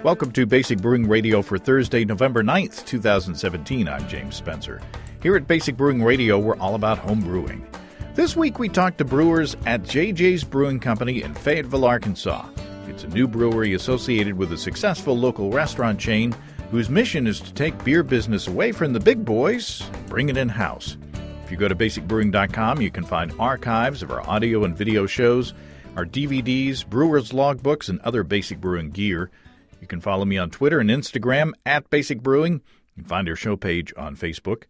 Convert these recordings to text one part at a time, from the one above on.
Welcome to Basic Brewing Radio for Thursday, November 9th, 2017. I'm James Spencer. Here at Basic Brewing Radio, we're all about home brewing. This week we talked to brewers at JJ's Brewing Company in Fayetteville, Arkansas. It's a new brewery associated with a successful local restaurant chain whose mission is to take beer business away from the big boys and bring it in-house. If you go to basicbrewing.com, you can find archives of our audio and video shows, our DVDs, brewers' logbooks, and other Basic Brewing gear. You can follow me on Twitter and Instagram at Basic Brewing. You can find our show page on Facebook.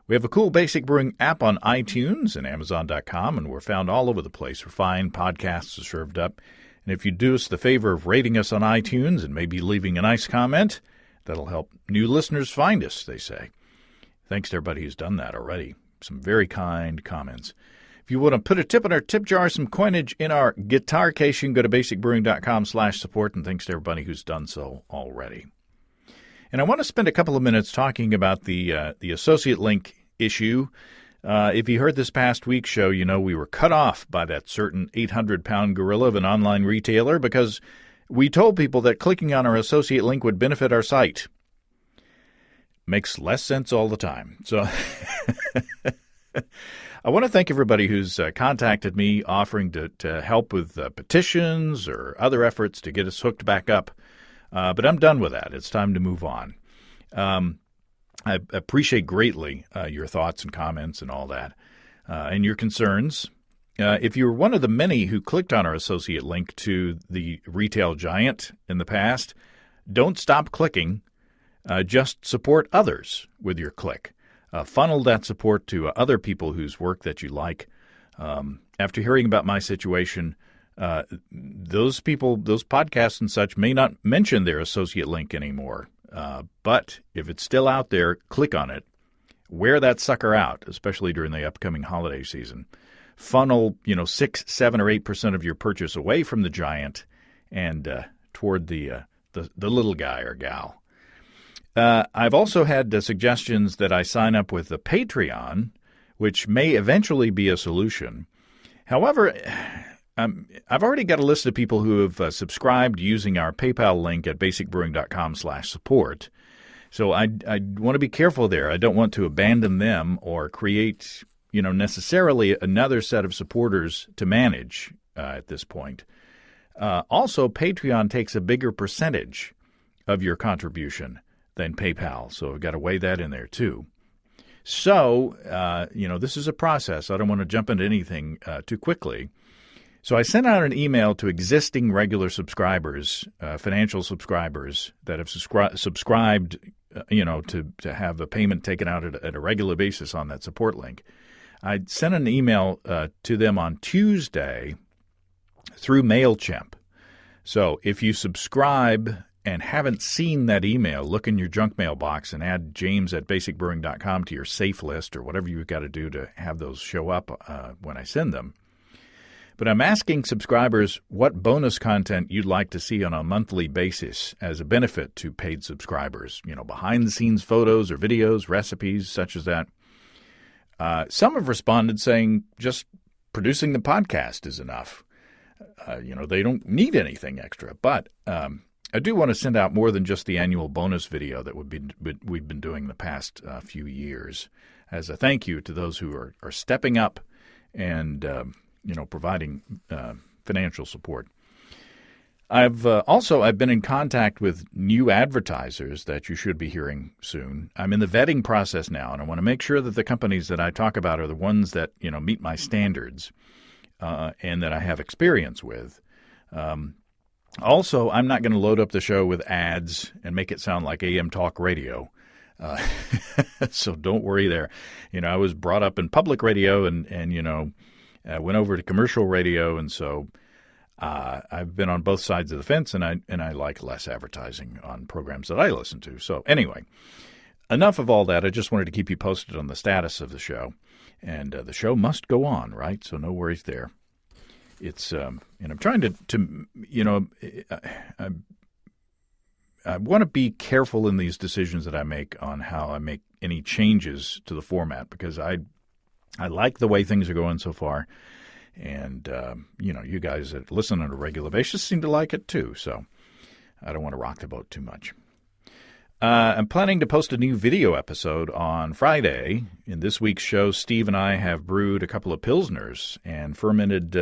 We have a cool Basic Brewing app on iTunes and Amazon.com, and we're found all over the place. We're fine. Podcasts are served up. And if you do us the favor of rating us on iTunes and maybe leaving a nice comment, that'll help new listeners find us, they say. Thanks to everybody who's done that already. Some very kind comments. If you want to put a tip in our tip jar, some coinage in our guitar case, you can go to basicbrewing.com/support, and thanks to everybody who's done so already. And I want to spend a couple of minutes talking about the associate link issue. If you heard this past week's show, you know we were cut off by that certain 800-pound gorilla of an online retailer because we told people that clicking on our associate link would benefit our site. Makes less sense all the time. So I want to thank everybody who's contacted me offering to help with petitions or other efforts to get us hooked back up. But I'm done with that. It's time to move on. I appreciate greatly your thoughts and comments and all that, and your concerns. If you were one of the many who clicked on our associate link to the retail giant in the past, don't stop clicking. Just support others with your click. Funnel that support to other people whose work that you like. After hearing about my situation, those people, those podcasts and such may not mention their associate link anymore. But if it's still out there, click on it. Wear that sucker out, especially during the upcoming holiday season. Funnel, 6, 7, or 8% of your purchase away from the giant and toward the little guy or gal. I've also had suggestions that I sign up with the Patreon, which may eventually be a solution. However, I've already got a list of people who have subscribed using our PayPal link at basicbrewing.com/support. So I want to be careful there. I don't want to abandon them or create, necessarily another set of supporters to manage at this point. Also, Patreon takes a bigger percentage of your contribution than PayPal, so I've got to weigh that in there too. So, this is a process. I don't want to jump into anything too quickly. So I sent out an email to existing regular subscribers, financial subscribers that have subscribed, to have a payment taken out at a regular basis on that support link. I sent an email to them on Tuesday through MailChimp. So if you subscribe and haven't seen that email, look in your junk mail box and add James at basicbrewing.com to your safe list or whatever you've got to do to have those show up when I send them. But I'm asking subscribers what bonus content you'd like to see on a monthly basis as a benefit to paid subscribers. Behind-the-scenes photos or videos, recipes, such as that. Some have responded saying just producing the podcast is enough. They don't need anything extra. But I do want to send out more than just the annual bonus video that we've been doing the past few years as a thank you to those who are stepping up and providing financial support. I've been in contact with new advertisers that you should be hearing soon. I'm in the vetting process now, and I want to make sure that the companies that I talk about are the ones that meet my standards and that I have experience with. Also, I'm not going to load up the show with ads and make it sound like AM talk radio. So don't worry there. I was brought up in public radio and went over to commercial radio, and so I've been on both sides of the fence, and I like less advertising on programs that I listen to. So anyway, enough of all that. I just wanted to keep you posted on the status of the show, and the show must go on, right? So no worries there. It's and I'm trying to I want to be careful in these decisions that I make on how I make any changes to the format because I like the way things are going so far, and you guys that listen on a regular basis seem to like it too. So I don't want to rock the boat too much. I'm planning to post a new video episode on Friday. In this week's show, Steve and I have brewed a couple of Pilsners and fermented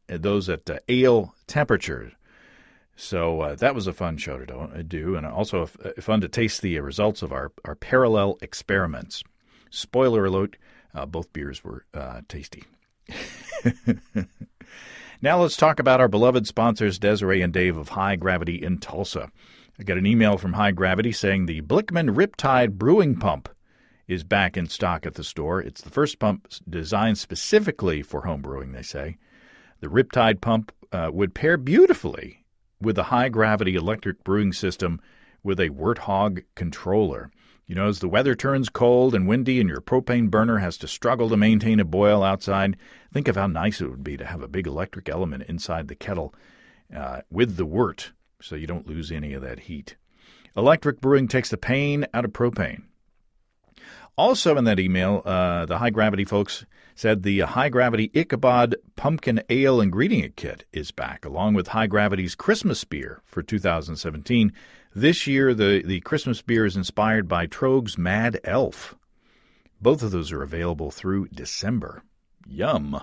those at ale temperature. So that was a fun show to do, and also fun to taste the results of our parallel experiments. Spoiler alert, both beers were tasty. Now let's talk about our beloved sponsors, Desiree and Dave of High Gravity in Tulsa. I got an email from High Gravity saying the Blickman Riptide Brewing Pump is back in stock at the store. It's the first pump designed specifically for home brewing, they say. The Riptide pump would pair beautifully with a high-gravity electric brewing system with a Warthog controller. You know, as the weather turns cold and windy and your propane burner has to struggle to maintain a boil outside, think of how nice it would be to have a big electric element inside the kettle with the wort, so you don't lose any of that heat. Electric brewing takes the pain out of propane. Also in that email, the High Gravity folks said the High Gravity Ichabod Pumpkin Ale Ingredient Kit is back, along with High Gravity's Christmas beer for 2017. This year, the Christmas beer is inspired by Trogue's Mad Elf. Both of those are available through December. Yum!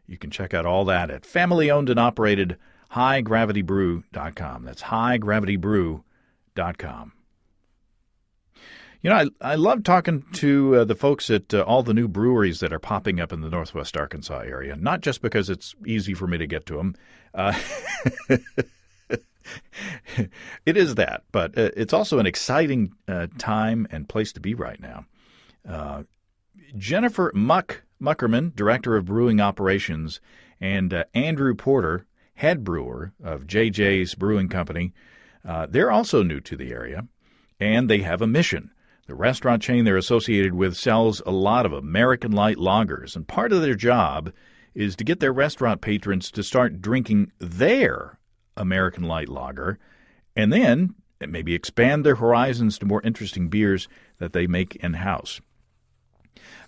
You can check out all that at family-owned and operated HighGravityBrew.com. That's HighGravityBrew.com. You know, I love talking to the folks at all the new breweries that are popping up in the Northwest Arkansas area, not just because it's easy for me to get to them. It is that, but it's also an exciting time and place to be right now. Jennifer Muckerman, Director of Brewing Operations, and Andrew Porter, head brewer of JJ's Brewing Company, they're also new to the area, and they have a mission. The restaurant chain they're associated with sells a lot of American light lagers, and part of their job is to get their restaurant patrons to start drinking their American light lager, and then maybe expand their horizons to more interesting beers that they make in-house.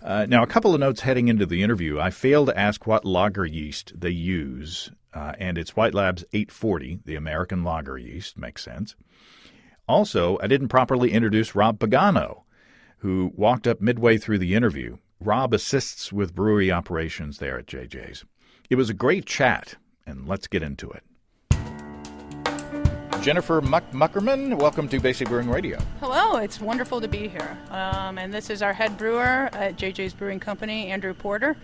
Now, a couple of notes heading into the interview. I failed to ask what lager yeast they use, and it's White Labs 840, the American lager yeast. Makes sense. Also, I didn't properly introduce Rob Pagano, who walked up midway through the interview. Rob assists with brewery operations there at JJ's. It was a great chat, and let's get into it. Jennifer Muckerman, welcome to Basic Brewing Radio. Hello, it's wonderful to be here. And this is our head brewer at JJ's Brewing Company, Andrew Porter.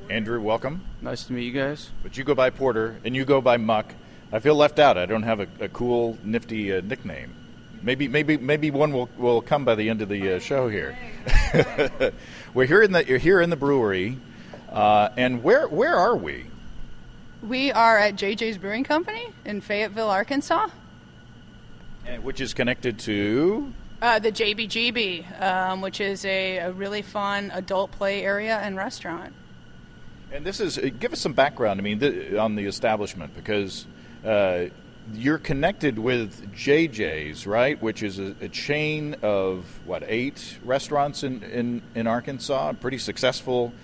Andrew, welcome. Nice to meet you guys. But you go by Porter, and you go by Muck. I feel left out. I don't have a cool, nifty nickname. Maybe one will come by the end of the show here. You're here in the brewery, and where are we? We are at JJ's Brewing Company in Fayetteville, Arkansas. Which is connected to? The JBGB, which is a really fun adult play area and restaurant. And this is, give us some background, on the establishment, because you're connected with JJ's, right, which is a chain of, 8 restaurants in Arkansas, pretty successful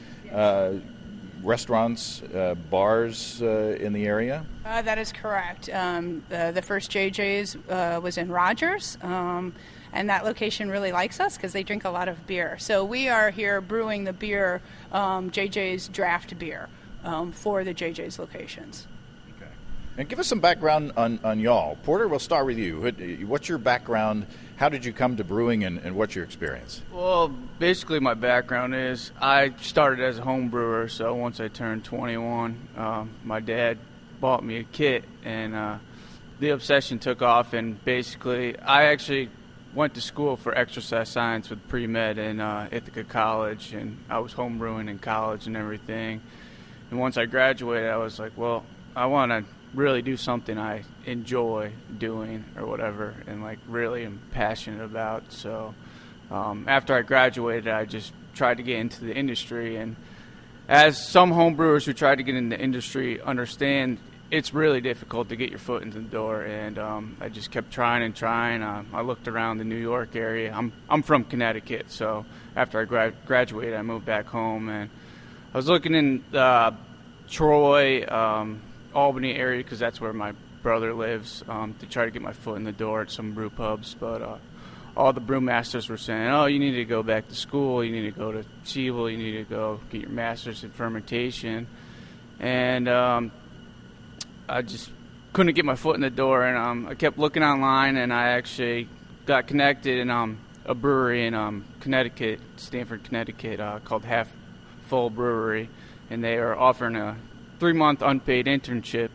restaurants, bars in the area? That is correct. The first JJ's was in Rogers, and that location really likes us because they drink a lot of beer. So we are here brewing the beer, JJ's draft beer, for the JJ's locations. Okay. And give us some background on y'all. Porter, we'll start with you. What's your background? How did you come to brewing, and what's your experience? Well, basically my background is I started as a home brewer, so once I turned 21, my dad bought me a kit, and the obsession took off, and basically I actually went to school for exercise science with pre-med in Ithaca College, and I was home brewing in college and everything. And once I graduated, I was like, well, I want to really do something I enjoy doing or whatever, and really am passionate about. So after I graduated, I just tried to get into the industry, and as some home brewers who try to get into the industry understand, it's really difficult to get your foot into the door, and I just kept trying and trying. I looked around the New York area. I'm from Connecticut, so after I graduated, I moved back home, and I was looking in Troy, Albany area, because that's where my brother lives, to try to get my foot in the door at some brew pubs. But all the brewmasters were saying, oh, you need to go back to school, you need to go to Fayetteville, you need to go get your master's in fermentation. And I just couldn't get my foot in the door, and I kept looking online, and I actually got connected in a brewery in Connecticut, Stamford, Connecticut, called Half Full Brewery, and they are offering a 3-month unpaid internship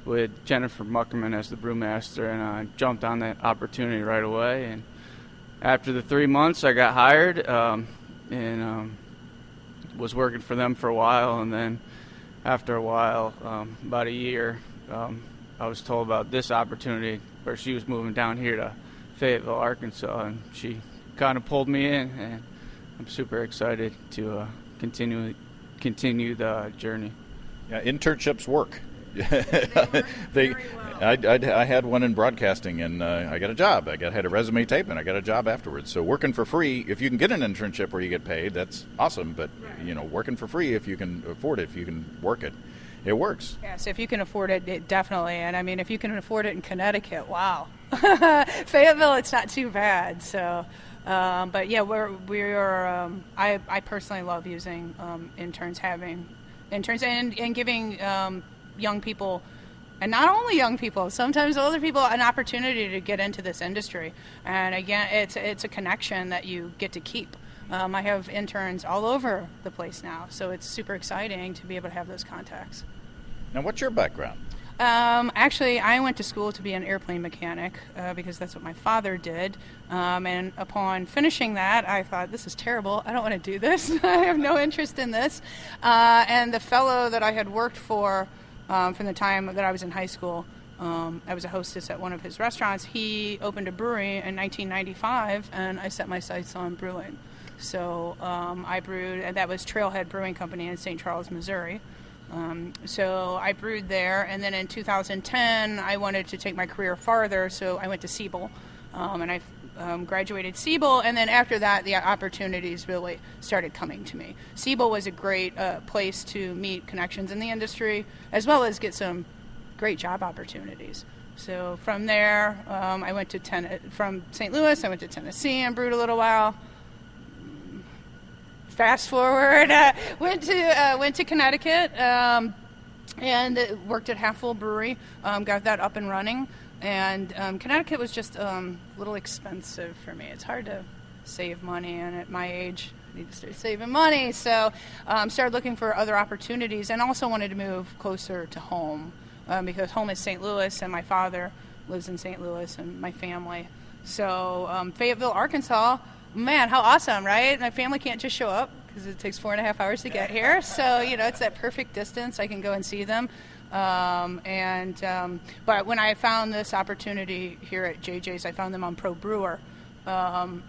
with Jennifer Muckerman as the brewmaster, and I jumped on that opportunity right away. And after the 3 months, I got hired and was working for them for a while, and then after a while, about a year, I was told about this opportunity where she was moving down here to Fayetteville, Arkansas, and she kind of pulled me in, and I'm super excited to continue the journey. Yeah, internships work. They work very well. I had one in broadcasting, and I got a job. I had a resume tape, and I got a job afterwards. So working for free, if you can get an internship where you get paid, that's awesome. But working for free, if you can afford it, if you can work it, it works. Yeah, so if you can afford it, definitely. And I mean, if you can afford it in Connecticut, wow. Fayetteville, it's not too bad. So, but yeah, I personally love using interns, having interns, and giving young people, and not only young people, sometimes older people, an opportunity to get into this industry. And again, it's a connection that you get to keep. I have interns all over the place now, so it's super exciting to be able to have those contacts. Now, what's your background? Actually, I went to school to be an airplane mechanic because that's what my father did. And upon finishing that, I thought, this is terrible. I don't want to do this. I have no interest in this. And the fellow that I had worked for from the time that I was in high school, I was a hostess at one of his restaurants. He opened a brewery in 1995, and I set my sights on brewing. So I brewed, and that was Trailhead Brewing Company in St. Charles, Missouri. So I brewed there, and then in 2010, I wanted to take my career farther, so I went to Siebel, and I graduated Siebel, and then after that, the opportunities really started coming to me. Siebel was a great place to meet connections in the industry, as well as get some great job opportunities. So from there, I went to from St. Louis, I went to Tennessee and brewed a little while. Fast forward, went to Connecticut and worked at Half Full Brewery. Got that up and running, and Connecticut was just a little expensive for me. It's hard to save money, and at my age, I need to start saving money. So started looking for other opportunities, and also wanted to move closer to home because home is St. Louis, and my father lives in St. Louis, and my family. So Fayetteville, Arkansas. Man, how awesome, right? My family can't just show up because it takes 4.5 hours to get here. So, it's that perfect distance. I can go and see them. But when I found this opportunity here at JJ's, I found them on Pro Brewer. I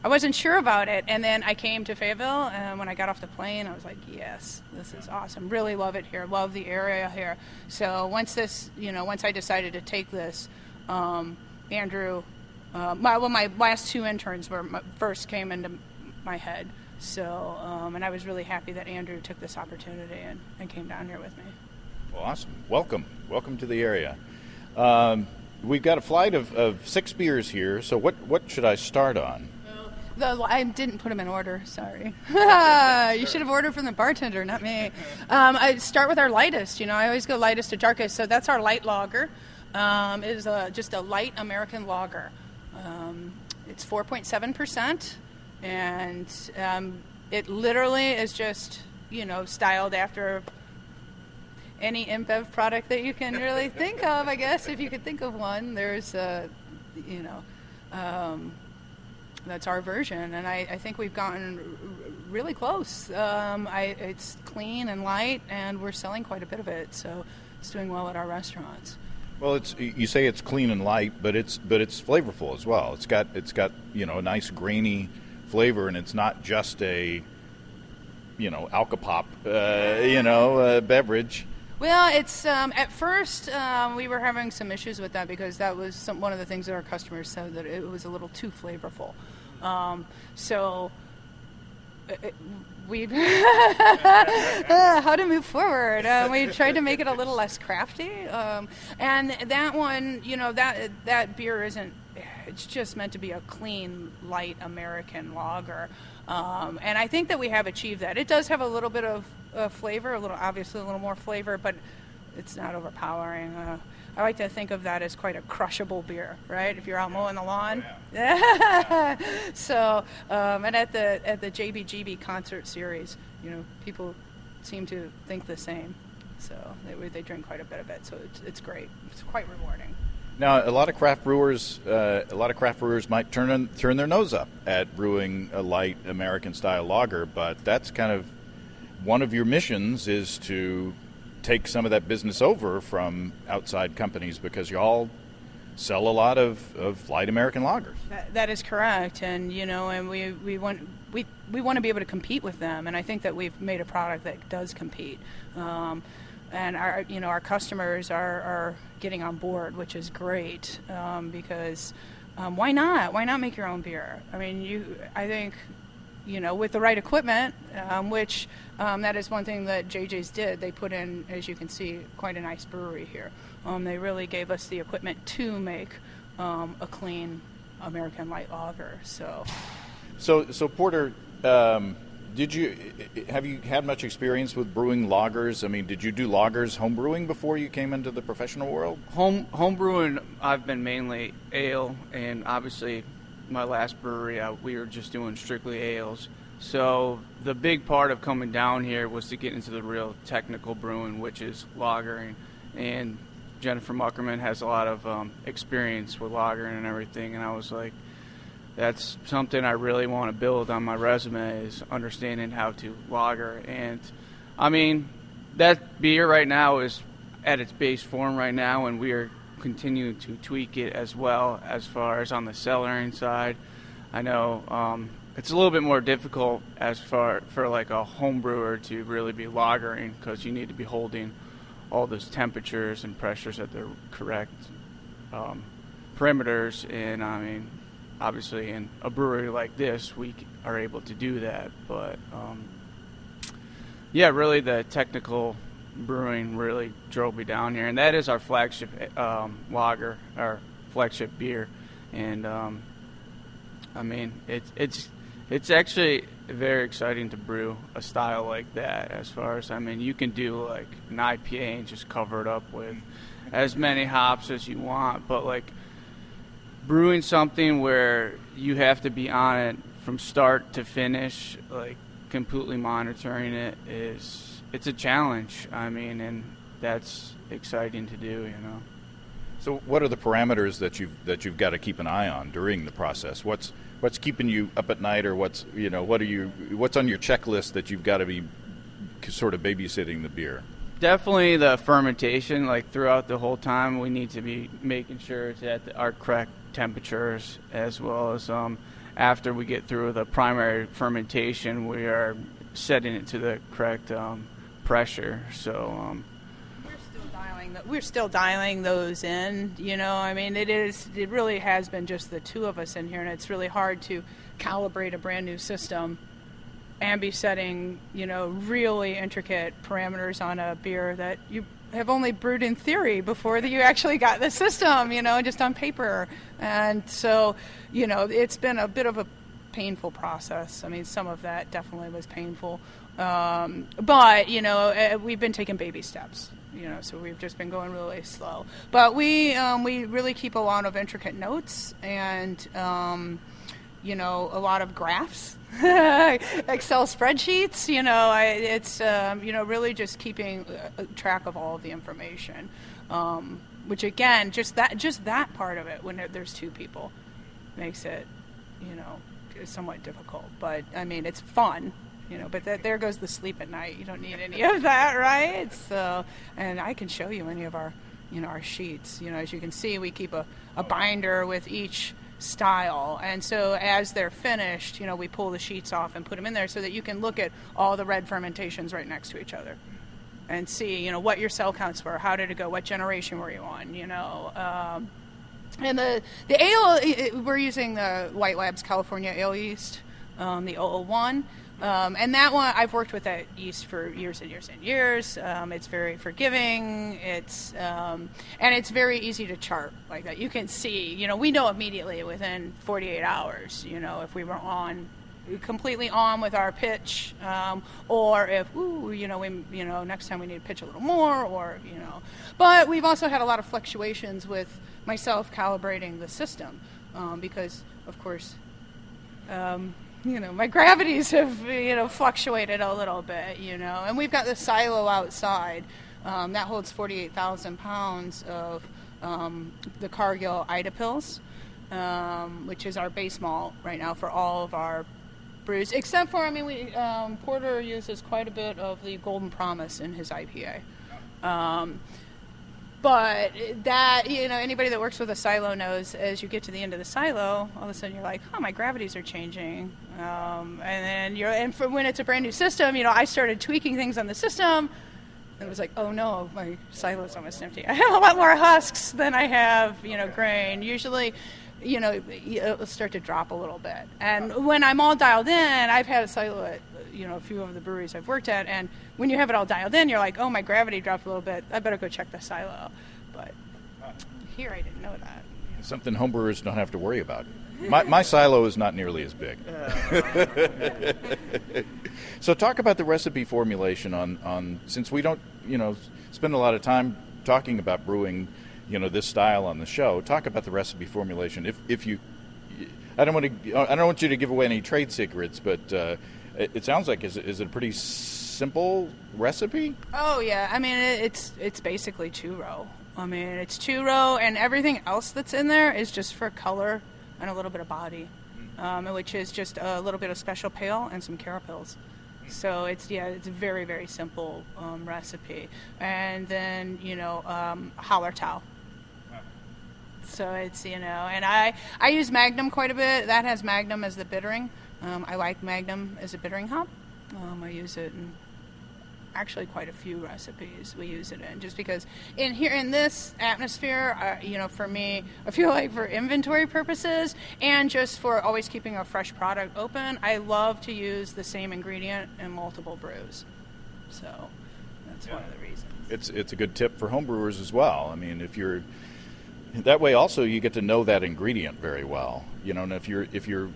wasn't sure about it. And then I came to Fayetteville, and when I got off the plane, I was like, yes, this is awesome. Really love it here. Love the area here. So once I decided to take this, Andrew... my last two interns first came into my head. So, and I was really happy that Andrew took this opportunity and came down here with me. Well, awesome. Welcome to the area. We've got a flight of 6 beers here. So what should I start on? I didn't put them in order. Sorry. You should have ordered from the bartender, not me. I start with our lightest. I always go lightest to darkest. So that's our light lager. It is just a light American lager. It's 4.7%, and it literally is just, styled after any InBev product that you can really think of, I guess, if you could think of one. There's, that's our version, and I think we've gotten really close. It's clean and light, and we're selling quite a bit of it, so it's doing well at our restaurants. Well, you say it's clean and light, but it's flavorful as well. It's got a nice grainy flavor, and it's not just a alcopop beverage. Well, it's at first we were having some issues with that because that was one of the things that our customers said, that it was a little too flavorful. So we how to move forward. We tried to make it a little less crafty, and that one, that beer isn't. It's just meant to be a clean, light American lager, and I think that we have achieved that. It does have a little bit of flavor, obviously a little more flavor, but it's not overpowering. I like to think of that as quite a crushable beer, right? If you're out mowing the lawn. Oh, yeah. So, and at the JBGB concert series, people seem to think the same. So they drink quite a bit of it. So it's great. It's quite rewarding. Now, a lot of craft brewers might turn their nose up at brewing a light American-style lager, but that's kind of one of your missions is to take some of that business over from outside companies because you all sell a lot of light American lagers. That is correct, and and we want to be able to compete with them, and I think that we've made a product that does compete. And our customers are getting on board, which is great because why not? Why not make your own beer? I mean, I think with the right equipment, which that is one thing that JJ's did. They put in, as you can see, quite a nice brewery here. They really gave us the equipment to make a clean American light lager. So Porter, have you had much experience with brewing lagers? I mean, did you do lagers home brewing before you came into the professional world? Home brewing, I've been mainly ale, and obviously my last brewery, we were just doing strictly ales. So the big part of coming down here was to get into the real technical brewing, which is lagering. And Jennifer Muckerman has a lot of experience with lagering and everything. And I was like, that's something I really want to build on my resume is understanding how to lager. And, I mean, that beer right now is at its base form right now, and we are continuing to tweak it as well as far as on the cellaring side. I know it's a little bit more difficult as for like a home brewer to really be lagering because you need to be holding all those temperatures and pressures at the correct parameters. And I mean, obviously in a brewery like this, we are able to do that. But yeah, really the technical brewing really drove me down here, and that is our flagship lager, our flagship beer. And I mean, it's actually very exciting to brew a style like that. As far as, I mean, you can do like an IPA and just cover it up with as many hops as you want, but like brewing something where you have to be on it from start to finish, like completely monitoring it's a challenge. I mean, and that's exciting to do, So what are the parameters that you've got to keep an eye on during the process? What's keeping you up at night, or what's on your checklist that you've got to be sort of babysitting the beer? Definitely the fermentation. Like throughout the whole time, we need to be making sure it's at our correct temperatures, as well as after we get through the primary fermentation, we are setting it to the correct pressure. So we're still dialing those in. I mean, it really has been just the two of us in here, and it's really hard to calibrate a brand new system and be setting really intricate parameters on a beer that you have only brewed in theory before that you actually got the system, just on paper. And so it's been a bit of a painful process. I mean, some of that definitely was painful, but we've been taking baby steps. So we've just been going really slow. But we really keep a lot of intricate notes and a lot of graphs, Excel spreadsheets. It's really just keeping track of all of the information. Which again, just that part of it, when there's two people, makes it somewhat difficult. But I mean, it's fun. But there goes the sleep at night. You don't need any of that, right? So, and I can show you any of our, our sheets. As you can see, we keep a binder with each style. And so as they're finished, we pull the sheets off and put them in there so that you can look at all the red fermentations right next to each other and see, what your cell counts were, how did it go, what generation were you on, And the ale, we're using the White Labs California Ale yeast, the 001. And that one, I've worked with that yeast for years and years and years. It's very forgiving. And it's very easy to chart like that. You can see, we know immediately within 48 hours, if we were completely on with our pitch, or if, next time we need to pitch a little more, or, But we've also had a lot of fluctuations with myself calibrating the system, because, of course, my gravities have, fluctuated a little bit, and we've got the silo outside that holds 48,000 pounds of the Cargill Ida Pills, which is our base malt right now for all of our brews, except for, Porter uses quite a bit of the Golden Promise in his IPA. But that, anybody that works with a silo knows as you get to the end of the silo, all of a sudden you're like, my gravities are changing. And then for when it's a brand new system, I started tweaking things on the system. And it was like, oh no, my silo's almost empty. I have a lot more husks than I have, grain. Usually, it'll start to drop a little bit. And when I'm all dialed in, I've had a silo at, a few of the breweries I've worked at, and when you have it all dialed in, you're like, oh, my gravity dropped a little bit. I better go check the silo. But here I didn't know that. Something homebrewers don't have to worry about. My silo is not nearly as big. So talk about the recipe formulation on since we don't, spend a lot of time talking about brewing, this style on the show. Talk about the recipe formulation. If you, I don't want you to give away any trade secrets, but it sounds like is it a pretty simple recipe? Oh yeah, it's basically 2-row. It's 2-row, and everything else that's in there is just for color and a little bit of body, which is just a little bit of special pale and some carapils. So it's a very, very simple recipe. And then, Hallertau. So it's, and I use Magnum quite a bit. That has Magnum as the bittering. I like Magnum as a bittering hop. I use it in actually quite a few recipes we use it in, just because in this atmosphere, for me, I feel like for inventory purposes and just for always keeping a fresh product open, I love to use the same ingredient in multiple brews. So that's one of the reasons. It's a good tip for homebrewers as well. If you're that way, also you get to know that ingredient very well. And if you're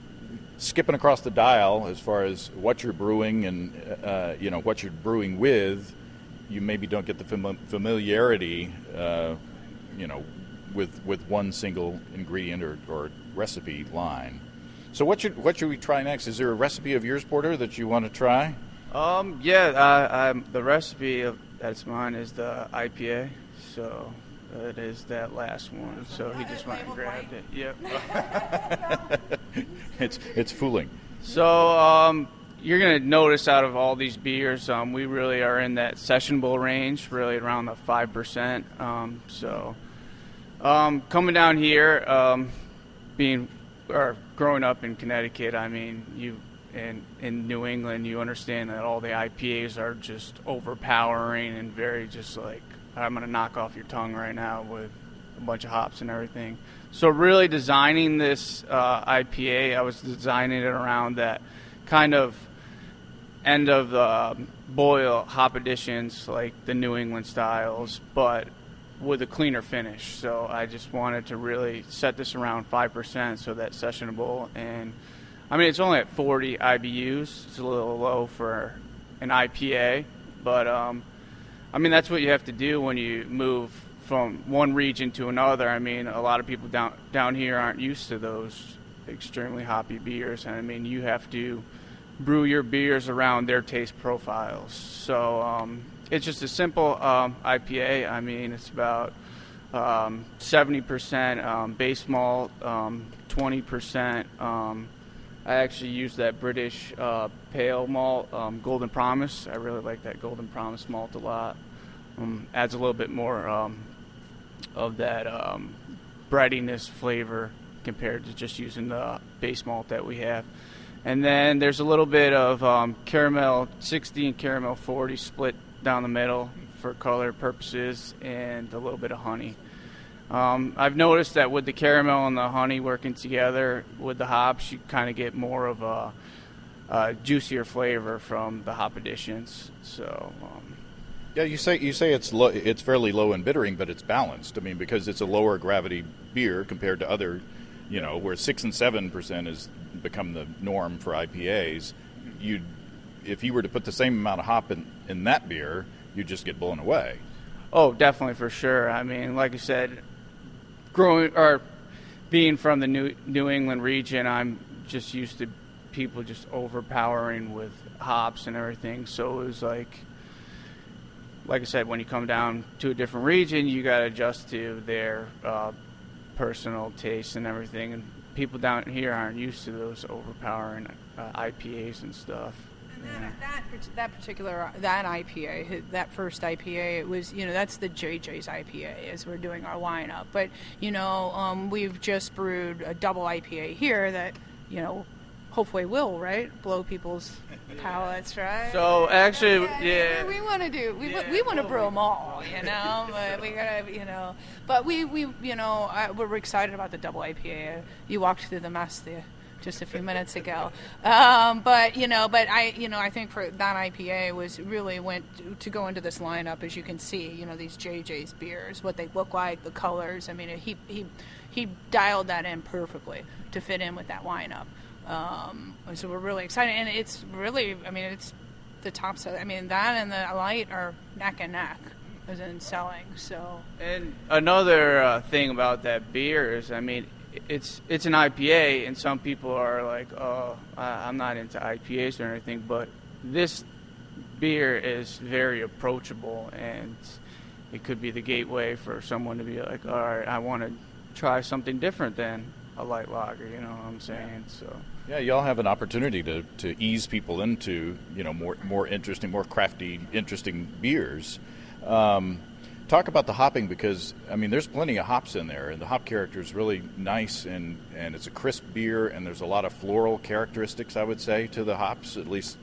skipping across the dial as far as what you're brewing and what you're brewing with, you maybe don't get the familiarity with one single ingredient or recipe line. So what should we try next? Is there a recipe of yours, Porter, that you want to try? The recipe that's mine is the IPA, so it is that last one. So he just went and grabbed it. Yep. It's fooling. So you're going to notice out of all these beers, we really are in that sessionable range, really around the 5%. Coming down here, growing up in Connecticut, in New England, you understand that all the IPAs are just overpowering and very just like, I'm going to knock off your tongue right now with a bunch of hops and everything. So really designing this IPA, I was designing it around that kind of end of the boil hop additions, like the New England styles, but with a cleaner finish. So I just wanted to really set this around 5% so that's sessionable. And it's only at 40 IBUs. It's a little low for an IPA, but that's what you have to do when you move from one region to another. A lot of people down here aren't used to those extremely hoppy beers. And you have to brew your beers around their taste profiles. So it's just a simple IPA. It's about 70% base malt, 20%. I actually use that British pale malt, Golden Promise. I really like that Golden Promise malt a lot. Adds a little bit more of that breadiness flavor compared to just using the base malt that we have. And then there's a little bit of caramel 60 and caramel 40 split down the middle for color purposes, and a little bit of honey. I've noticed that with the caramel and the honey working together with the hops, you kind of get more of juicier flavor from the hop additions. So. Yeah, you say it's low, it's fairly low in bittering, but it's balanced. I mean, because it's a lower gravity beer compared to other, where 6 and 7% has become the norm for IPAs. If you were to put the same amount of hop in that beer, you'd just get blown away. Oh, definitely, for sure. I mean, like I said, being from the New England region, I'm just used to people just overpowering with hops and everything. So it was like I said, when you come down to a different region, you got to adjust to their personal tastes and everything. And people down here aren't used to those overpowering IPAs and stuff. And that IPA, that first IPA, it was, that's the JJ's IPA as we're doing our lineup. But, we've just brewed a double IPA here that, hopefully will, right? Blow people's palates, right? So actually, we want to do. We want to brew them all, But we gotta, But we're excited about the double IPA. You walked through the mess there just a few minutes ago. But I think for that IPA was really went to go into this lineup, as you can see, these JJ's beers, what they look like, the colors. I mean, he dialed that in perfectly to fit in with that lineup. So we're really excited, and it's really, it's the top side. That and the light are neck and neck as in selling. So. And another thing about that beer is, it's an IPA, and some people are like, oh, I'm not into IPAs or anything, but this beer is very approachable, and it could be the gateway for someone to be like, all right, I want to try something different than a light lager, you know what I'm saying? So. Yeah, y'all have an opportunity to ease people into, more interesting, more crafty, interesting beers. Talk about the hopping, because, there's plenty of hops in there, and the hop character is really nice, and it's a crisp beer, and there's a lot of floral characteristics, I would say, to the hops, at least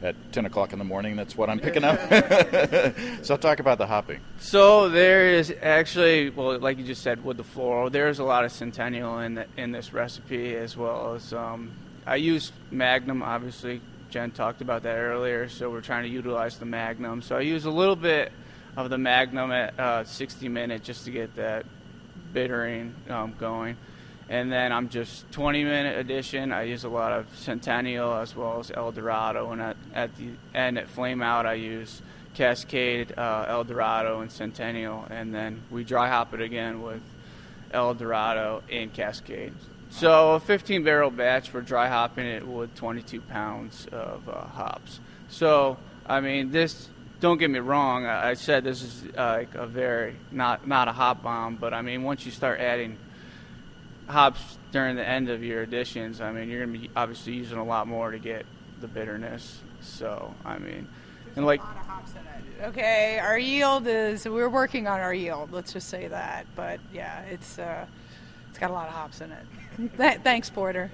at 10 o'clock in the morning. That's what I'm picking up. So talk about the hopping. So there is actually, well, like you just said, with the floral, there's a lot of Centennial in this recipe, as well as I use Magnum, obviously. Jen talked about that earlier, so we're trying to utilize the Magnum. So I use a little bit of the Magnum at 60 minutes just to get that bittering going. And then I'm just 20-minute addition. I use a lot of Centennial as well as El Dorado. And at the end, at Flame Out, I use Cascade, El Dorado, and Centennial. And then we dry hop it again with El Dorado and Cascade. So a 15-barrel batch, we're dry hopping it with 22 pounds of hops. So, this, don't get me wrong, I said this is like a very, not a hop bomb, but once you start adding hops during the end of your additions, you're going to be obviously using a lot more to get the bitterness. So, there's a lot of hops in it. Okay, our yield we're working on our yield, let's just say that. But yeah, it's got a lot of hops in it. Thanks, Porter.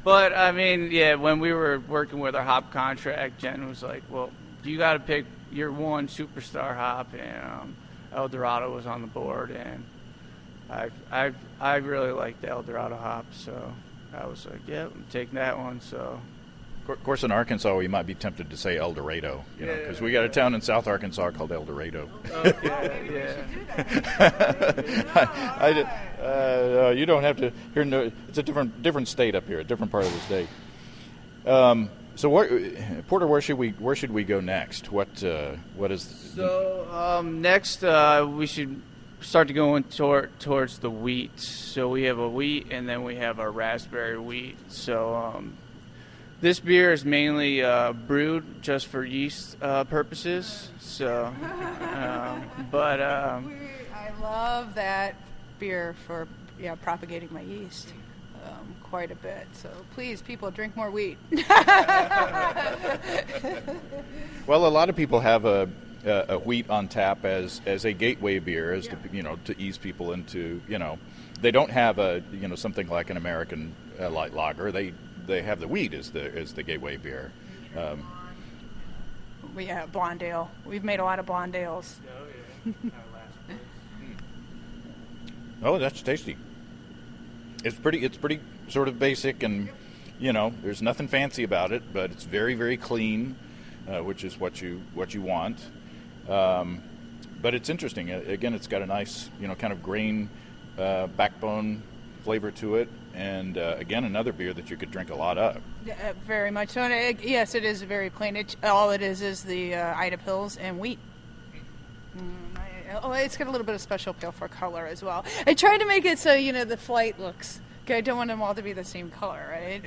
But when we were working with our hop contract, Jen was like, well, you got to pick your one superstar hop, and El Dorado was on the board, and I really like the El Dorado hop, so I was like, yeah, I'm taking that one. So, of course, in Arkansas, we might be tempted to say El Dorado, because we got a town in South Arkansas called El Dorado. Okay, you don't have to. It's a different state up here, a different part of the state. So, Porter, where should we go next? What is? So next, we should start to go in towards the wheat. So we have a wheat, and then we have our raspberry wheat. So this beer is mainly brewed just for yeast purposes. So, I love that beer for propagating my yeast quite a bit. So please, people, drink more wheat. Well, a lot of people have a wheat on tap as a gateway beer, to ease people into, they don't have something like an American light lager. They have the wheat as the gateway beer. We have blonde ale. We've made a lot of blonde ales. Oh yeah. Oh, that's tasty. It's pretty sort of basic, and there's nothing fancy about it, but it's very, very clean, which is what you want. But it's interesting. Again, it's got a nice, kind of grain backbone flavor to it, and again, another beer that you could drink a lot of. Very much so. And yes, it is very plain. All it is the Ida Pills and wheat. It's got a little bit of special pale for color as well. I tried to make it so the flight looks good. I don't want them all to be the same color, right?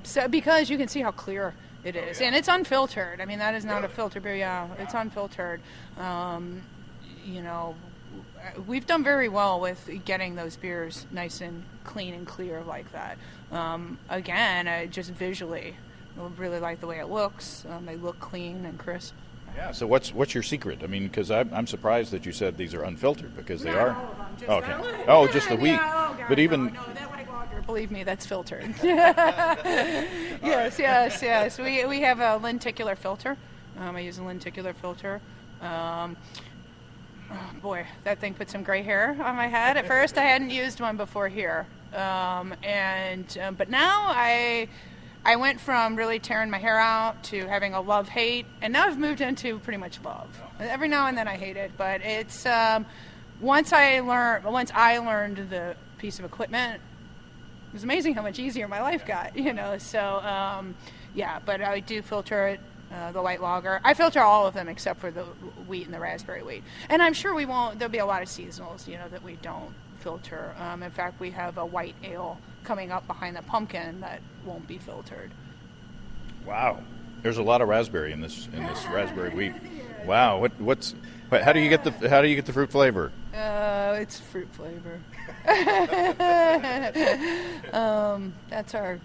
So because you can see how clear it is, and it's unfiltered. I mean, that is not a filter beer. Yeah, it's unfiltered. We've done very well with getting those beers nice and clean and clear like that. Again, just visually, I really like the way it looks. They look clean and crisp. Yeah. So what's your secret? I mean, because I'm surprised that you said these are unfiltered, because they are. Okay. Just the wheat. Yeah, God, but even no, that white lager, believe me, that's filtered. Yes. We have a lenticular filter. I use a lenticular filter. Boy, that thing put some gray hair on my head. At first, I hadn't used one before here, but now I went from really tearing my hair out to having a love-hate, and now I've moved into pretty much love. Every now and then I hate it, but it's once I learned the piece of equipment, it was amazing how much easier my life got. So but I do filter it. The white lager. I filter all of them except for the wheat and the raspberry wheat. And I'm sure there'll be a lot of seasonals, that we don't filter. In fact, we have a white ale coming up behind the pumpkin that won't be filtered. Wow. There's a lot of raspberry in this raspberry wheat. Wow. How do you get the fruit flavor? It's fruit flavor. That's our.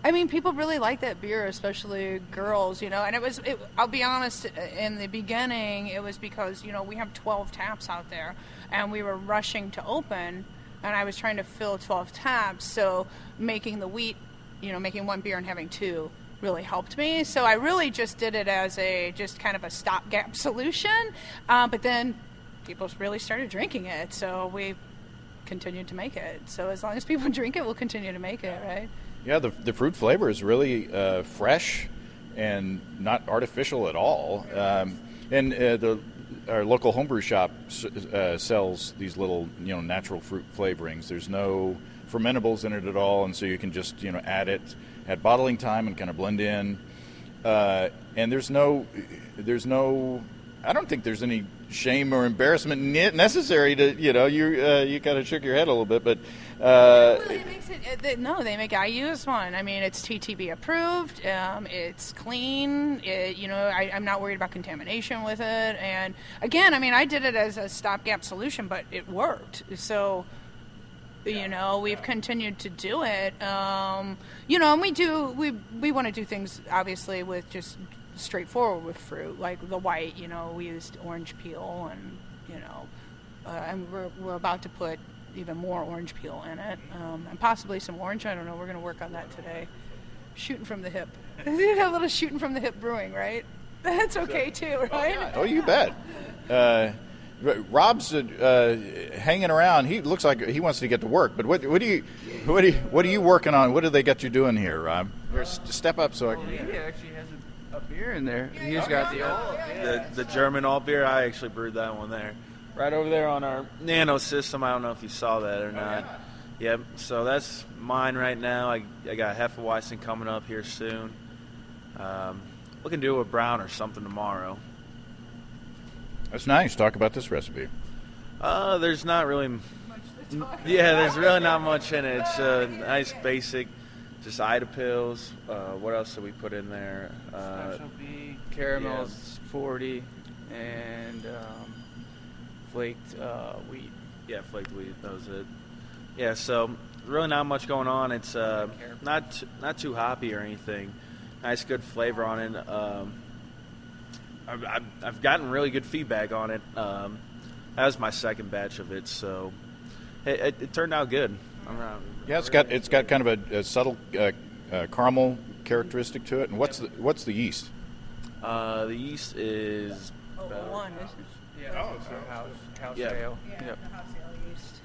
I mean, people really like that beer, especially girls, and I'll be honest, in the beginning, it was because, we have 12 taps out there, and we were rushing to open, and I was trying to fill 12 taps, so making the wheat, making one beer and having two really helped me, so I really just did it as just kind of a stopgap solution, but then people really started drinking it, so we continued to make it, so as long as people drink it, we'll continue to make it, right? Yeah, the fruit flavor is really fresh and not artificial at all. Our local homebrew shop sells these little, natural fruit flavorings. There's no fermentables in it at all, and so you can just, add it at bottling time and kind of blend in. And there's no. I don't think there's any shame or embarrassment necessary to, you kind of shook your head a little bit, but. It makes it, I use one. I mean, it's TTB approved. It's clean. I'm not worried about contamination with it. And again, I mean, I did it as a stopgap solution, but it worked. So, we've continued to do it. And we want to do things obviously with just straightforward with fruit, like the white. We used orange peel, and and we're about to put even more orange peel in it, and possibly some orange. I don't know. We're going to work on that today. Shooting from the hip. A little shooting from the hip brewing, right? That's okay too, right? Oh, you bet. Rob's hanging around. He looks like he wants to get to work. But what are you working on? What do they got you doing here, Rob? Step up so I can. He actually has a beer in there. He's got the German alt beer. I actually brewed that one there. Right over there on our nano system. I don't know if you saw that or not. Yep. So that's mine right now. I got Hefeweizen coming up here soon. Looking to do a brown or something tomorrow. That's nice. Talk about this recipe. There's not really much to talk there's really not much in it. It's nice basic, just Ida pills. What else did we put in there? Special B, caramels, 40, and flaked wheat. Yeah, flaked wheat. That was it. Yeah, so really not much going on. It's not too hoppy or anything. Nice, good flavor on it. I've gotten really good feedback on it. That was my second batch of it, so it turned out good. Yeah, it's got kind of a subtle caramel characteristic to it. And what's the yeast? The yeast is one, isn't it? Yeah, house ale. Yeah, the house ale yeast.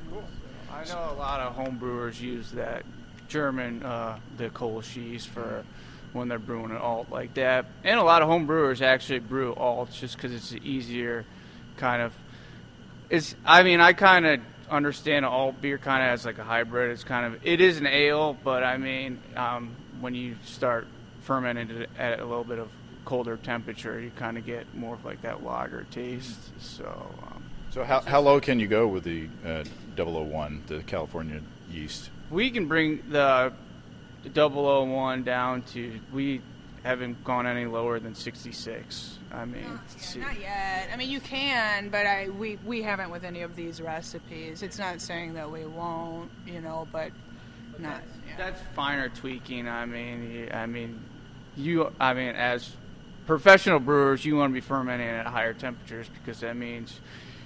Cool. I know a lot of home brewers use that German, the Kolsch's for when they're brewing an alt like that. And a lot of home brewers actually brew alts just because it's easier kind of. I kind of understand an alt beer kind of as like a hybrid. It is an ale, but when you start fermenting it at a little bit of colder temperature, you kind of get more of like that lager taste. So how low can you go with the 001, the California yeast? We can bring the 001 down to, we haven't gone any lower than 66. Not yet. You can, but we haven't with any of these recipes. It's not saying that we won't, but not. That's finer tweaking. As professional brewers, you want to be fermenting at higher temperatures because that means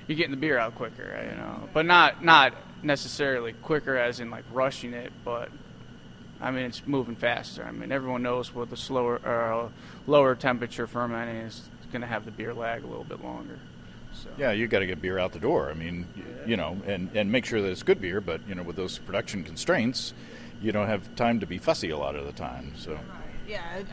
you're getting the beer out quicker, But not necessarily quicker as in like rushing it, but it's moving faster. Everyone knows what the slower or lower temperature fermenting is going to have the beer lag a little bit longer. So. Yeah, you got to get beer out the door. And make sure that it's good beer. But with those production constraints, you don't have time to be fussy a lot of the time. So. Yeah,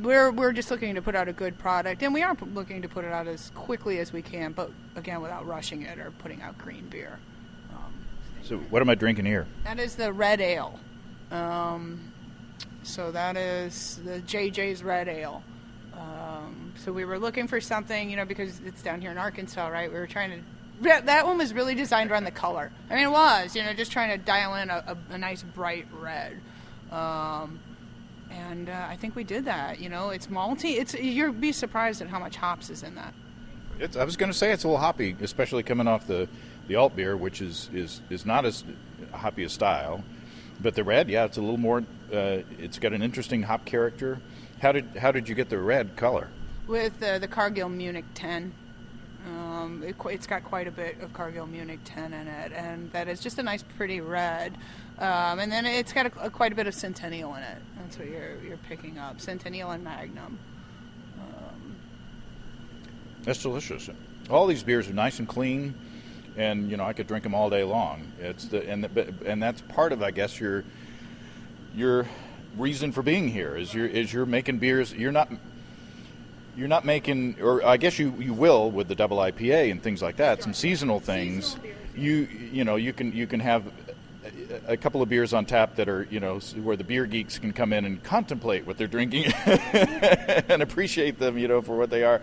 we're just looking to put out a good product, and we are looking to put it out as quickly as we can, but again, without rushing it or putting out green beer. So what am I drinking here? That is the red ale. So that is the JJ's Red Ale. So we were looking for something, because it's down here in Arkansas, right? We were trying to... That one was really designed around the color. It was, just trying to dial in a nice bright red. And I think we did that. It's malty. You'll be surprised at how much hops is in that. I was going to say it's a little hoppy, especially coming off the alt beer, which is not as hoppy a style. But the red, it's a little more. It's got an interesting hop character. How did you get the red color? With the Cargill Munich 10. It's got quite a bit of Cargill Munich 10 in it, and that is just a nice, pretty red. And then it's got quite a bit of Centennial in it. That's what you're picking up, Centennial and Magnum. That's delicious. All these beers are nice and clean, and I could drink them all day long. And that's part of, I guess, your reason for being here is you're making beers. You're not making, or I guess you will with the double IPA and things like that. Some seasonal things. You can have a couple of beers on tap that are where the beer geeks can come in and contemplate what they're drinking and appreciate them for what they are,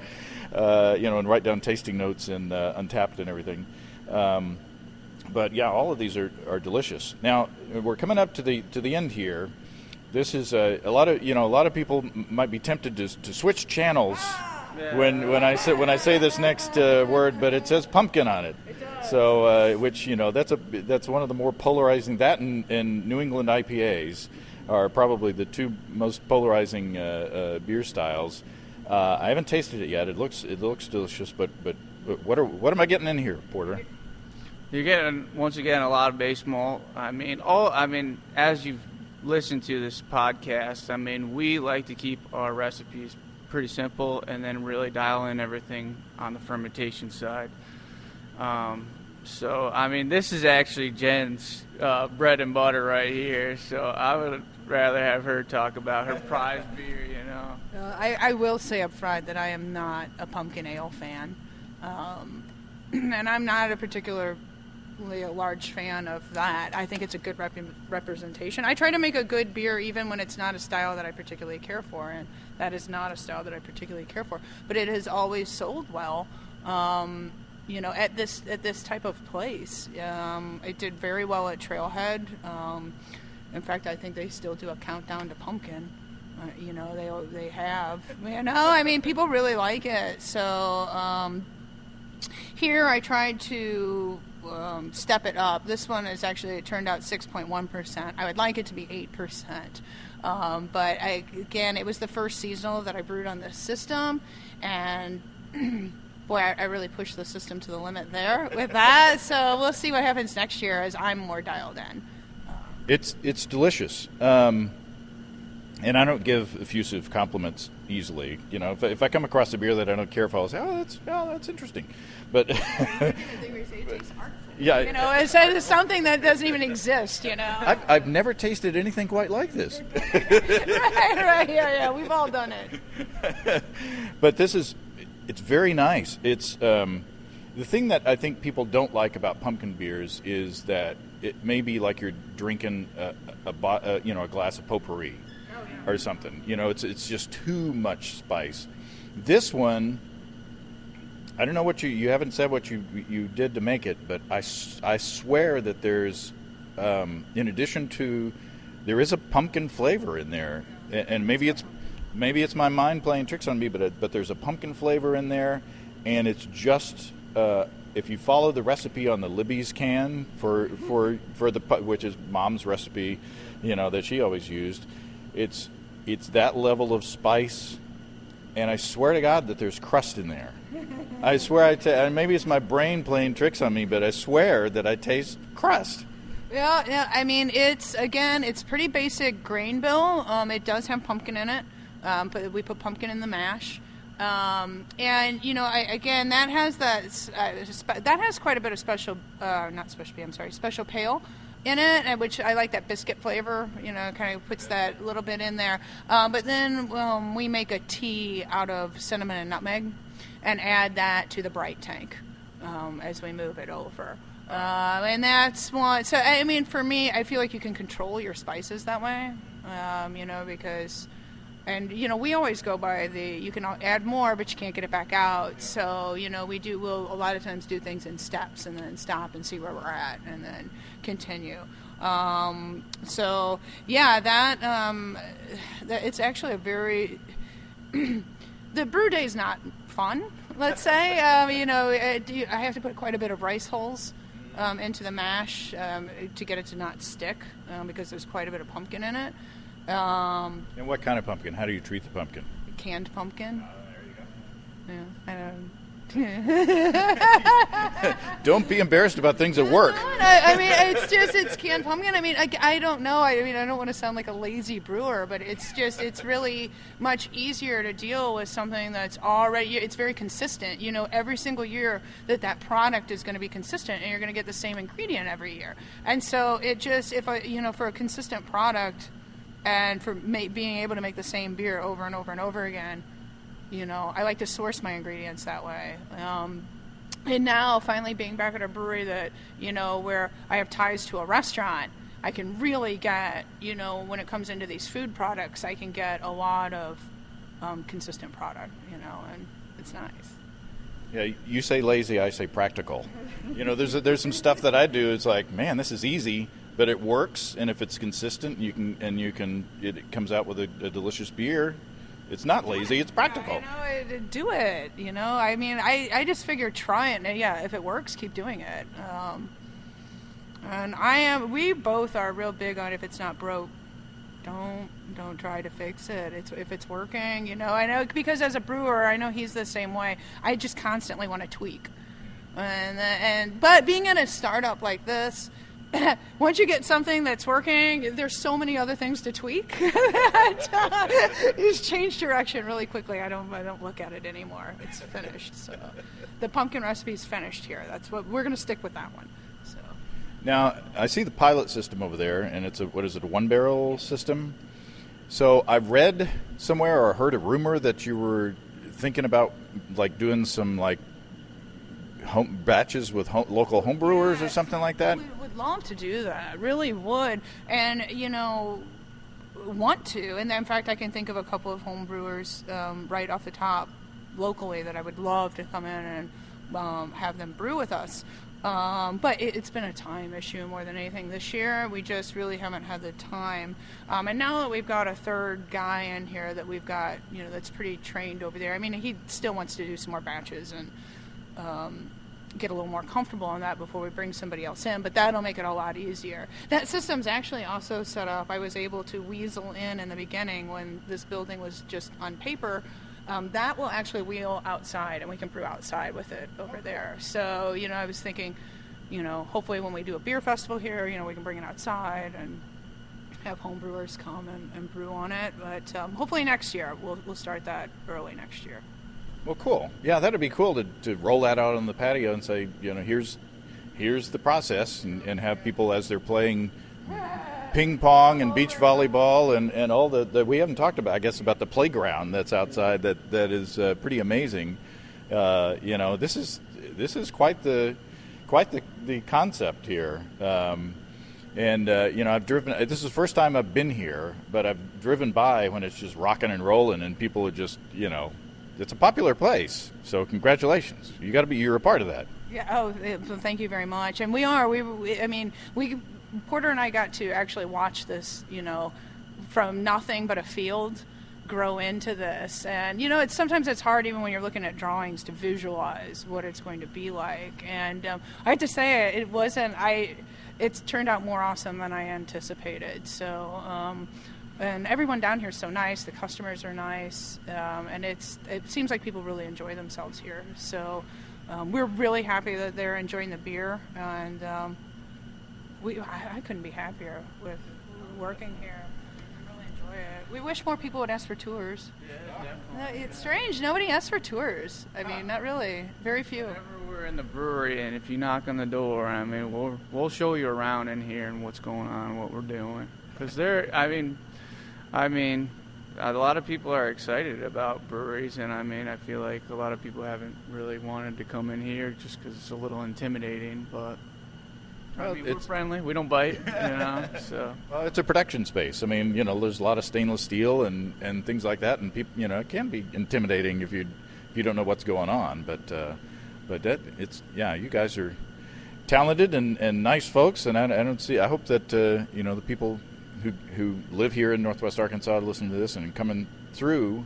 and write down tasting notes and Untapped and everything. But yeah, all of these are delicious. Now we're coming up to the end here. This is a lot of people might be tempted to switch channels when I say this next word, but it says pumpkin on it. So which that's one of the more polarizing. That and New England IPAs are probably the two most polarizing beer styles. I haven't tasted it yet. It looks delicious, but what am I getting in here, Porter? You're getting once again a lot of base malt. As you've listened to this podcast, we like to keep our recipes pretty simple and then really dial in everything on the fermentation side. This is actually Jen's bread and butter right here. So I would rather have her talk about her prize beer. I will say up front that I am not a pumpkin ale fan, and I'm not a particularly a large fan of that. I think it's a good representation. I try to make a good beer even when it's not a style that I particularly care for, and that is not a style that I particularly care for. But it has always sold well, at this type of place. It did very well at Trailhead. In fact, I think they still do a countdown to pumpkin. They have. People really like it. So here I tried to step it up. This one is actually, it turned out 6.1%. I would like it to be 8%. But again, it was the first seasonal that I brewed on this system, and boy, I really pushed the system to the limit there with that. So we'll see what happens next year as I'm more dialed in. It's delicious. And I don't give effusive compliments easily. If I come across a beer that I don't care for, I'll say, "Oh, that's interesting." But I think we say it tastes artful. Yeah. You know, it's something that doesn't even exist, you know. I've never tasted anything quite like this. right, yeah, we've all done it. But it's very nice. It's the thing that I think people don't like about pumpkin beers is that it may be like you're drinking a glass of potpourri or something. You know, it's just too much spice. This one, I don't know what you haven't said what you did to make it, but I swear that there's in addition to there is a pumpkin flavor in there, and maybe it's my mind playing tricks on me, but there's a pumpkin flavor in there, and it's just if you follow the recipe on the Libby's can for the which is Mom's recipe, you know, that she always used, it's that level of spice, and I swear to God that there's crust in there. I swear maybe it's my brain playing tricks on me, but I swear that I taste crust. Yeah. I mean, it's pretty basic grain bill. It does have pumpkin in it, but we put pumpkin in the mash. And you know, that has quite a bit of special pale in it, which I like that biscuit flavor. You know, kind of puts that little bit in there. But then we make a tea out of cinnamon and nutmeg, and add that to the bright tank as we move it over. And that's one. So I mean, for me, I feel like you can control your spices that way. You know, because. And, you know, we always go by you can add more, but you can't get it back out. So, you know, we'll a lot of times do things in steps and then stop and see where we're at and then continue. So, yeah, that it's actually a very, the brew day is not fun, let's say. You know, I have to put quite a bit of rice hulls into the mash to get it to not stick because there's quite a bit of pumpkin in it. And what kind of pumpkin? How do you treat the pumpkin? Canned pumpkin. There you go. Yeah, Don't be embarrassed about things at work. I mean, it's canned pumpkin. I mean, I don't know. I mean, I don't want to sound like a lazy brewer, but it's really much easier to deal with something that's already, it's very consistent. You know, every single year that product is going to be consistent, and you're going to get the same ingredient every year. And so for a consistent product, and for being able to make the same beer over and over and over again, you know, I like to source my ingredients that way. And now, finally being back at a brewery that, you know, where I have ties to a restaurant, I can really get, you know, when it comes into these food products, I can get a lot of consistent product, you know, and it's nice. Yeah, you say lazy, I say practical. You know, there's some stuff that I do. It's like, man, this is easy. But it works, and if it's consistent, it comes out with a delicious beer. It's not lazy; it's practical. You know, do it. You know, I mean, I just figure try it. And yeah, if it works, keep doing it. And we both are real big on if it's not broke, don't try to fix it. If it's working, you know. I know because as a brewer, I know he's the same way. I just constantly want to tweak, but being in a startup like this. Once you get something that's working, there's so many other things to tweak that you just change direction really quickly. I don't look at it anymore. It's finished. So the pumpkin recipe is finished here. That's what we're going to stick with that one. So now I see the pilot system over there, and it's a 1-barrel system. So I've read somewhere or heard a rumor that you were thinking about like doing some like home batches with local homebrewers or something like that. Love to do that, really would, and you know, want to. And in fact, I can think of a couple of home brewers right off the top locally that I would love to come in and have them brew with us. But it's been a time issue more than anything this year. We just really haven't had the time. And now that we've got a third guy in here that we've got, you know, that's pretty trained over there. I mean, he still wants to do some more batches and get a little more comfortable on that before we bring somebody else in, but that'll make it a lot easier. That system's actually also set up. I was able to weasel in the beginning when this building was just on paper. That will actually wheel outside, and we can brew outside with it over there. So, you know, I was thinking, you know, hopefully when we do a beer festival here, you know, we can bring it outside and have home brewers come and brew on it. But hopefully next year, we'll start that early next year. Well, cool. Yeah, that'd be cool to roll that out on the patio and say, you know, here's here's the process, and have people as they're playing ping pong and beach volleyball and all the we haven't talked about, I guess, about the playground that's outside that is pretty amazing. This is quite the concept here. I've driven. This is the first time I've been here, but I've driven by when it's just rocking and rolling, and people are just, it's a popular place. So congratulations, you're a part of that. Yeah. Oh, thank you very much. And we are. Porter and I got to actually watch this, from nothing but a field grow into this. And sometimes it's hard, even when you're looking at drawings, to visualize what it's going to be like. And I have to say, it's turned out more awesome than I anticipated. So, and everyone down here is so nice. The customers are nice, and it seems like people really enjoy themselves here. So, we're really happy that they're enjoying the beer, and I couldn't be happier with working here. I really enjoy it. We wish more people would ask for tours. Yeah, definitely. It's strange. Nobody asks for tours. I mean, not really. Very few. Whenever we're in the brewery, and if you knock on the door, we'll show you around in here and what's going on, what we're doing. Because a lot of people are excited about breweries, and I feel like a lot of people haven't really wanted to come in here just because it's a little intimidating, but we're friendly. We don't bite, so. Well, it's a production space. There's a lot of stainless steel and things like that, and people, it can be intimidating if you don't know what's going on, but you guys are talented and nice folks, and I hope that, the people who live here in Northwest Arkansas listen to this and coming through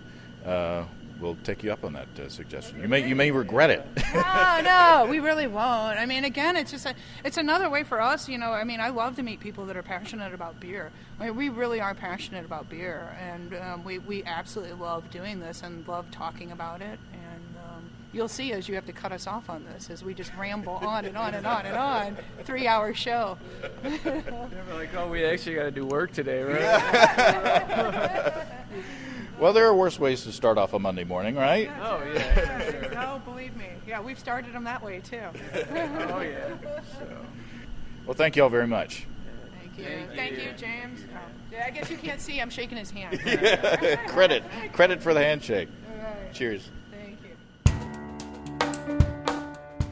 will take you up on that suggestion. You may regret it. No, we really won't. Again, it's another way for us. I love to meet people that are passionate about beer. We really are passionate about beer, and we absolutely love doing this and love talking about it. And you'll see as you have to cut us off on this, as we just ramble on and on and on and on. 3-hour show. We're like, we actually got to do work today, right? Well, there are worse ways to start off a Monday morning, right? Oh, yeah. No, believe me. Yeah, we've started them that way, too. Oh, yeah. Well, thank you all very much. Thank you. Thank you, James. Oh. Yeah, I guess you can't see. I'm shaking his hand. Credit for the handshake. Right. Cheers. Thank you.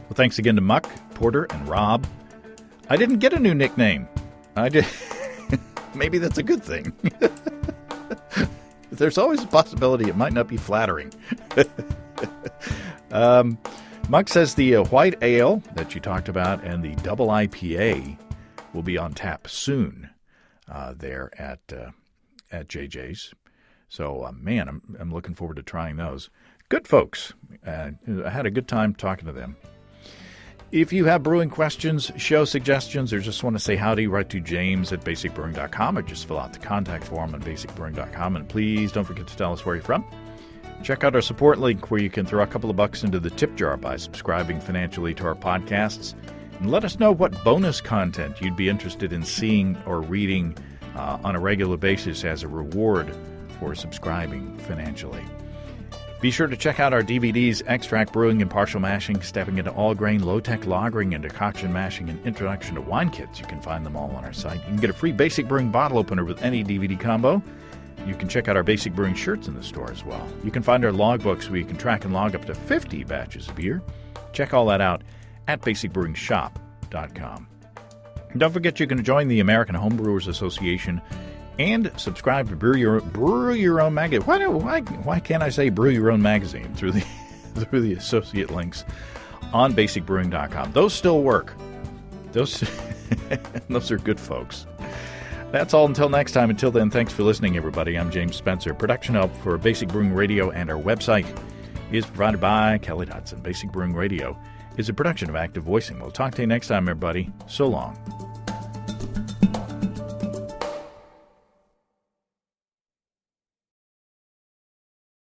Well, thanks again to Muck, Porter, and Rob. I didn't get a new nickname. I did. Maybe that's a good thing. There's always a possibility it might not be flattering. Muck says the white ale that you talked about and the double IPA will be on tap soon there at JJ's. So, I'm looking forward to trying those. Good folks. I had a good time talking to them. If you have brewing questions, show suggestions, or just want to say howdy, write to James at basicbrewing.com, or just fill out the contact form on basicbrewing.com. And please don't forget to tell us where you're from. Check out our support link where you can throw a couple of bucks into the tip jar by subscribing financially to our podcasts. And let us know what bonus content you'd be interested in seeing or reading on a regular basis as a reward for subscribing financially. Be sure to check out our DVDs, Extract Brewing and Partial Mashing, Stepping into All-Grain, Low-Tech Lagering, and Decoction Mashing, and Introduction to Wine Kits. You can find them all on our site. You can get a free Basic Brewing bottle opener with any DVD combo. You can check out our Basic Brewing shirts in the store as well. You can find our logbooks where you can track and log up to 50 batches of beer. Check all that out at basicbrewingshop.com. And don't forget you can join the American Homebrewers Association and subscribe to Brew Your Own Magazine. Why can't I say Brew Your Own Magazine through the associate links on basicbrewing.com? Those still work. Those are good folks. That's all until next time. Until then, thanks for listening, everybody. I'm James Spencer. Production help for Basic Brewing Radio and our website is provided by Kelly Dodson. Basic Brewing Radio is a production of Active Voicing. We'll talk to you next time, everybody. So long.